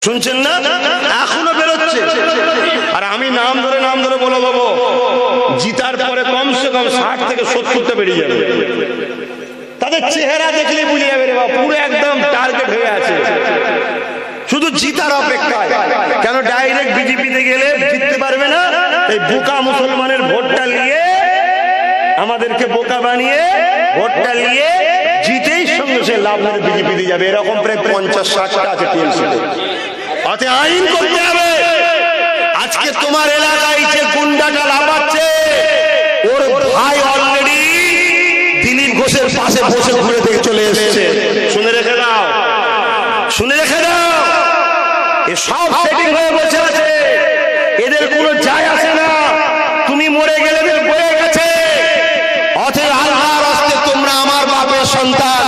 শুনছেন না? এখনো বেরোচ্ছে। আর আমি নাম ধরে বলে দেবো, জিতার পরে কমসে কম 60 থেকে 70টা বেরিয়ে যাবে। তাদের চেহারা দেখলে বুঝে যাবে রে বাবা, পুরো একদম টার্গেট হয়ে আছে, শুধু জিতার অপেক্ষায়। কেন ডাইরেক্ট বিজেপিতে গেলে জিততে পারবে না। এই বোকা মুসলমানের ভোটটা নিয়ে, আমাদেরকে বোকা বানিয়ে ভোটটা নিয়ে জিতেই সঙ্গে সে লাভ হলে বিজেপিতে যাবে। এরকম প্রায় 50-60টা আছে টিএমসিতে। অতএব আইন করতে হবে। আজকে তোমার এলাকায় যে গুন্ডাটা লাফাচ্ছে, ওর ভাই অলরেডি দিলীপ ঘোষের পাশে বসে ঘুরে থেকে চলে এসেছে। শুনে রেখে দাও, শুনে রেখে দাও, এ সব সেটিং হয়ে বসে আছে। এদের কোনো যায় আসে না, তুমি মরে গেলে বয়ে গেছে। অতএব আল্লাহর রাস্তায় তোমরা আমার বাপের সন্তান,